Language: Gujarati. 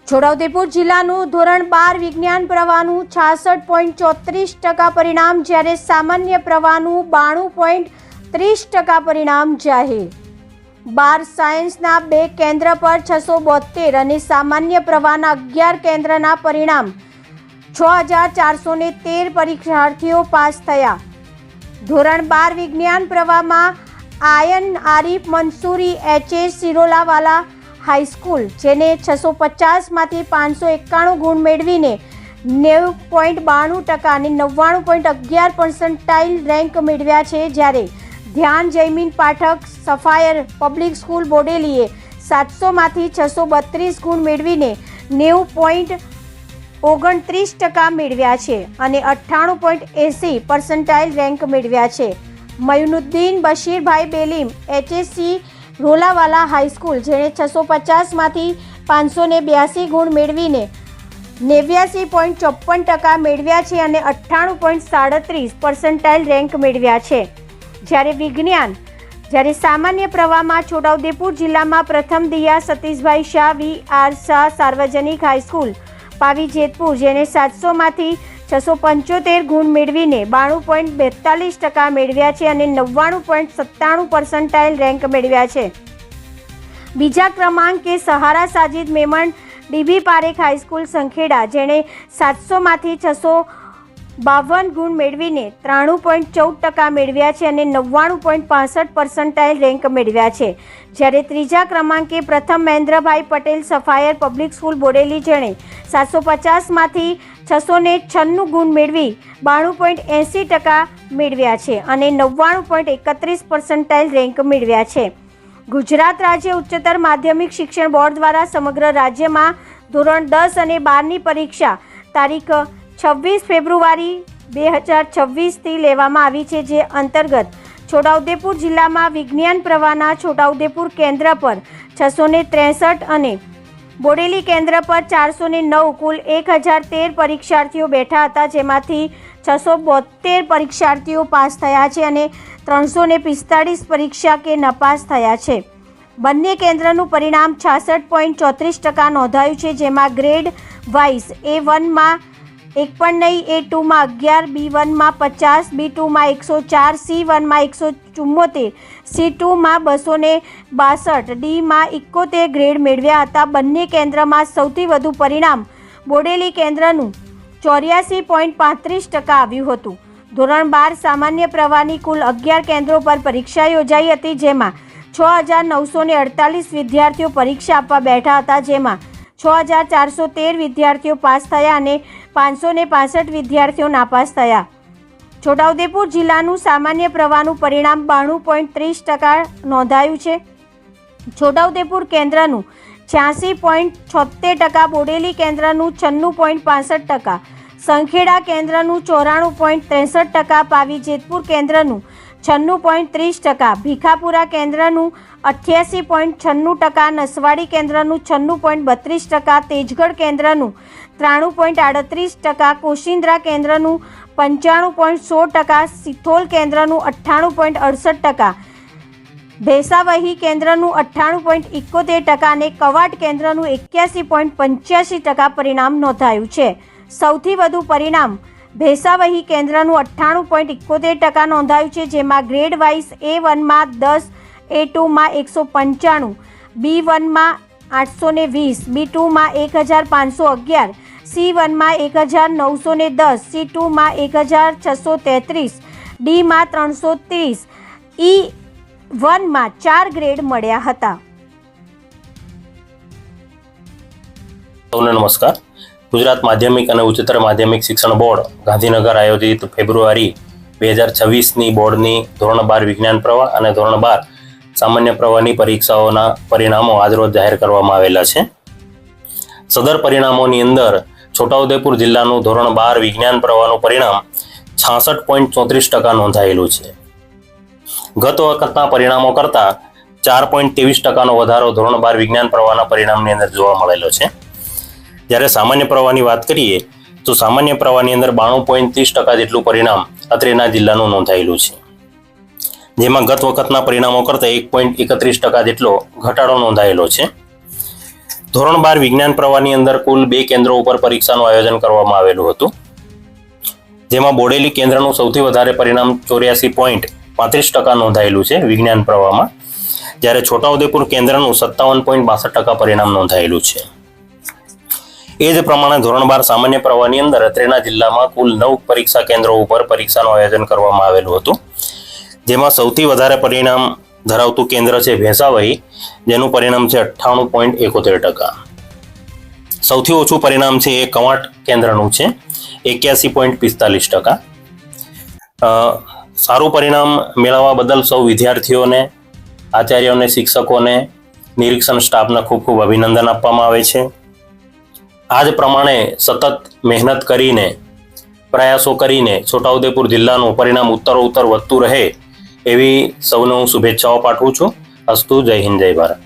છોટાઉદેપુર જિલ્લાનું ધોરણ 12 વિજ્ઞાન પ્રવાહનું 66.34% પરિણામ, જ્યારે સામાન્ય પ્રવાહનું 92.30% પરિણામ જાહેર। 12 સાયન્સના 2 કેન્દ્ર પર 672 અને સામાન્ય પ્રવાહના 11 કેન્દ્રના પરિણામ 6413 પરીક્ષાર્થીઓ પાસ થયા। ધોરણ 12 વિજ્ઞાન પ્રવાહમાં આયન આરિફ મંસૂરી HS સિરોલાવાલા હાઈસ્કૂલ, જેને 650 માંથી 591 ગુણ મેળવીને 90.92% અને 99.11% રેન્ક મેળવ્યા છે, જ્યારે Dhyan Jaymin Pathak Sapphire public school બોડેલીએ 700 માંથી 632 ગુણ મેળવીને 90.29% મેળવ્યા છે અને 98.80% રેન્ક મેળવ્યા છે। મયુનુદ્દીન બશીરભાઈ બેલીમ HSC રોલાવાલા હાઈસ્કૂલ, જેણે 650 માંથી 582 ગુણ મેળવીને 89.54% મેળવ્યા છે અને 98.37% રેન્ક મેળવ્યા છે। જ્યારે સામાન્ય પ્રવાહમાં છોટાઉદેપુર જિલ્લામાં પ્રથમ દિયા સતીશભાઈ શાહ VR શાહ સાર્વજનિક હાઈસ્કૂલ પાવી જેતપુર, જેને 700 માંથી 675 ગુણ મેળવીને 92.42% મેળવ્યા છે અને 99.97% રેન્ક મેળવ્યા છે। બીજા ક્રમાંકે સહારા સાજિદ મેમણ DB પારેખ હાઈસ્કૂલ સંખેડા, જેણે 700 માંથી 652 ગુણ મેળવીને 93.14% મેળવ્યા છે અને 99.65% રેન્ક મેળવ્યા છે। જ્યારે ત્રીજા ક્રમાંકે Pratham Mahendrabhai Patel Sapphire public school Bodeli, જેણે 750 માંથી 696 ગુણ મેળવી 92.80% મેળવ્યા છે અને 99.31% રેન્ક મેળવ્યા છે। ગુજરાત રાજ્ય ઉચ્ચતર માધ્યમિક શિક્ષણ બોર્ડ દ્વારા સમગ્ર રાજ્યમાં ધોરણ 10 અને 12ની પરીક્ષા તારીખ 26 ફેબ્રુઆરી 2026થી લેવામાં આવી છે, જે અંતર્ગત છોટાઉદેપુર જિલ્લામાં વિજ્ઞાન પ્રવાહના છોટાઉદેપુર કેન્દ્ર પર 663 અને બોડેલી કેન્દ્ર પર 409 કુલ 1013 પરીક્ષાર્થીઓ બેઠા હતા, જેમાંથી 672 પરીક્ષાર્થીઓ પાસ થયા છે અને 345 પરીક્ષા કે નપાસ થયા છે। બંને કેન્દ્રનું પરિણામ 66.34% નોંધાયું છે, જેમાં ગ્રેડ વાઇઝ A1માં 1.9, A2માં 11, B1માં 50, B2માં 104, C1માં 174, C2માં 262, Dમાં 71 ગ્રેડ મેળવ્યા હતા। બંને કેન્દ્રમાં સૌથી વધુ પરિણામ બોડેલી કેન્દ્રનું 84.35% આવ્યું હતું। ધોરણ 12 સામાન્ય પ્રવાહની કુલ 11 કેન્દ્રો પર પરીક્ષા યોજાઈ હતી, જેમાં 6948 વિદ્યાર્થીઓ પરીક્ષા આપવા બેઠા હતા, જેમાં 6413 વિદ્યાર્થીઓ પાસ થયા અને 565 વિદ્યાર્થીઓ નાપાસ થયા। છોટાઉદેપુર જિલ્લાનું સામાન્ય પ્રવાહનું પરિણામ 92.30% નોંધાયું છે। છોટાઉદેપુર કેન્દ્રનું 86.76%, બોડેલી કેન્દ્રનું 96.65%, સંખેડા કેન્દ્રનું 94.63%, પાવી જેતપુર કેન્દ્રનું 96.30%, ભીખાપુરા કેન્દ્રનું 88.96%, નસવાડી કેન્દ્રનું 96.32%, તેજગઢ કેન્દ્રનું 93.38%, કોશિંદ્રા કેન્દ્રનું 95.16%, સિથોલ કેન્દ્રનું 98.68%, ભેસાવહી કેન્દ્રનું 98.71% અને કવાટ કેન્દ્રનું 81.85% પરિણામ નોંધાયું છે। સૌથી વધુ પરિણામ ભેસાવહી કેન્દ્રનું 98.71% નોંધાયું છે, જેમાં ગ્રેડ વાઇઝ A1માં 10, A2માં 195, B1માં 820, B2માં 1511, C1માં 1910, C2માં 1633, Dમાં 330, E1માં 4 ગ્રેડ મળ્યા હતા। નમસ્કાર। ગુજરાત માધ્યમિક અને ઉચ્ચતર માધ્યમિક શિક્ષણ બોર્ડ ગાંધીનગર આયોજિત ફેબ્રુઆરી 2026ની બોર્ડની ધોરણ 12 વિજ્ઞાન પ્રવાહ અને ધોરણ 12 સામાન્ય પ્રવાહની પરીક્ષાઓના પરિણામો આજરોજ જાહેર કરવામાં આવેલા છે। સદર પરિણામોની અંદર છોટાઉદેપુર જિલ્લાનું ધોરણ 12 વિજ્ઞાન પ્રવાહનું પરિણામ 66.34% નોંધાયેલું છે। ગત વખતના પરિણામો કરતાં 4.23%નો વધારો ધોરણ 12 વિજ્ઞાન પ્રવાહના પરિણામની અંદર જોવા મળેલો છે। જ્યારે સામાન્ય પ્રવાહની વાત કરીએ તો સામાન્ય પ્રવાહની અંદર 92.30% જેટલું પરિણામ અત્રેના જિલ્લાનું નોંધાયેલું છે, જેમાં ગત વખતના પરિણામો કરતાં 1.31% જેટલો ઘટાડો નોંધાયેલો છે। ધોરણ 12 વિજ્ઞાન પ્રવાહની અંદર કુલ 2 કેન્દ્રો ઉપર પરીક્ષાનું આયોજન કરવામાં આવેલું હતું, જેમાં બોડેલી કેન્દ્રનું સૌથી વધારે પરિણામ 84.35% નોંધાયેલું છે વિજ્ઞાન પ્રવાહમાં, જ્યારે છોટાઉદેપુર કેન્દ્રનું 57.62% પરિણામ નોંધાયેલું છે. એ જ પ્રમાણે ધોરણ 12 સામાન્ય પ્રવાહની અંદર અત્રેના જિલ્લામાં કુલ 9 પરીક્ષા કેન્દ્રો ઉપર પરીક્ષાનું આયોજન કરવામાં આવેલું હતું, જેમાં સૌથી વધારે પરિણામ ધરાવતું કેન્દ્ર છે ભેંસાવહી, જેનું પરિણામ છે 98.71%. સૌથી ઓછું પરિણામ છે એ કવાંટ કેન્દ્રનું છે 81.45%. સારું પરિણામ મેળવવા બદલ સૌ વિદ્યાર્થીઓને, આચાર્યોને, શિક્ષકોને, નિરીક્ષણ સ્ટાફને ખૂબ ખૂબ અભિનંદન આપવામાં આવે છે. આ જ પ્રમાણે સતત મહેનત કરીને, પ્રયાસો કરીને છોટાઉદેપુર જિલ્લાનું પરિણામ ઉત્તરોત્તર વધતું રહે એવી સૌને હું શુભેચ્છાઓ પાઠવું છું. અસ્તુ. જય હિન્દ, જય ભારત.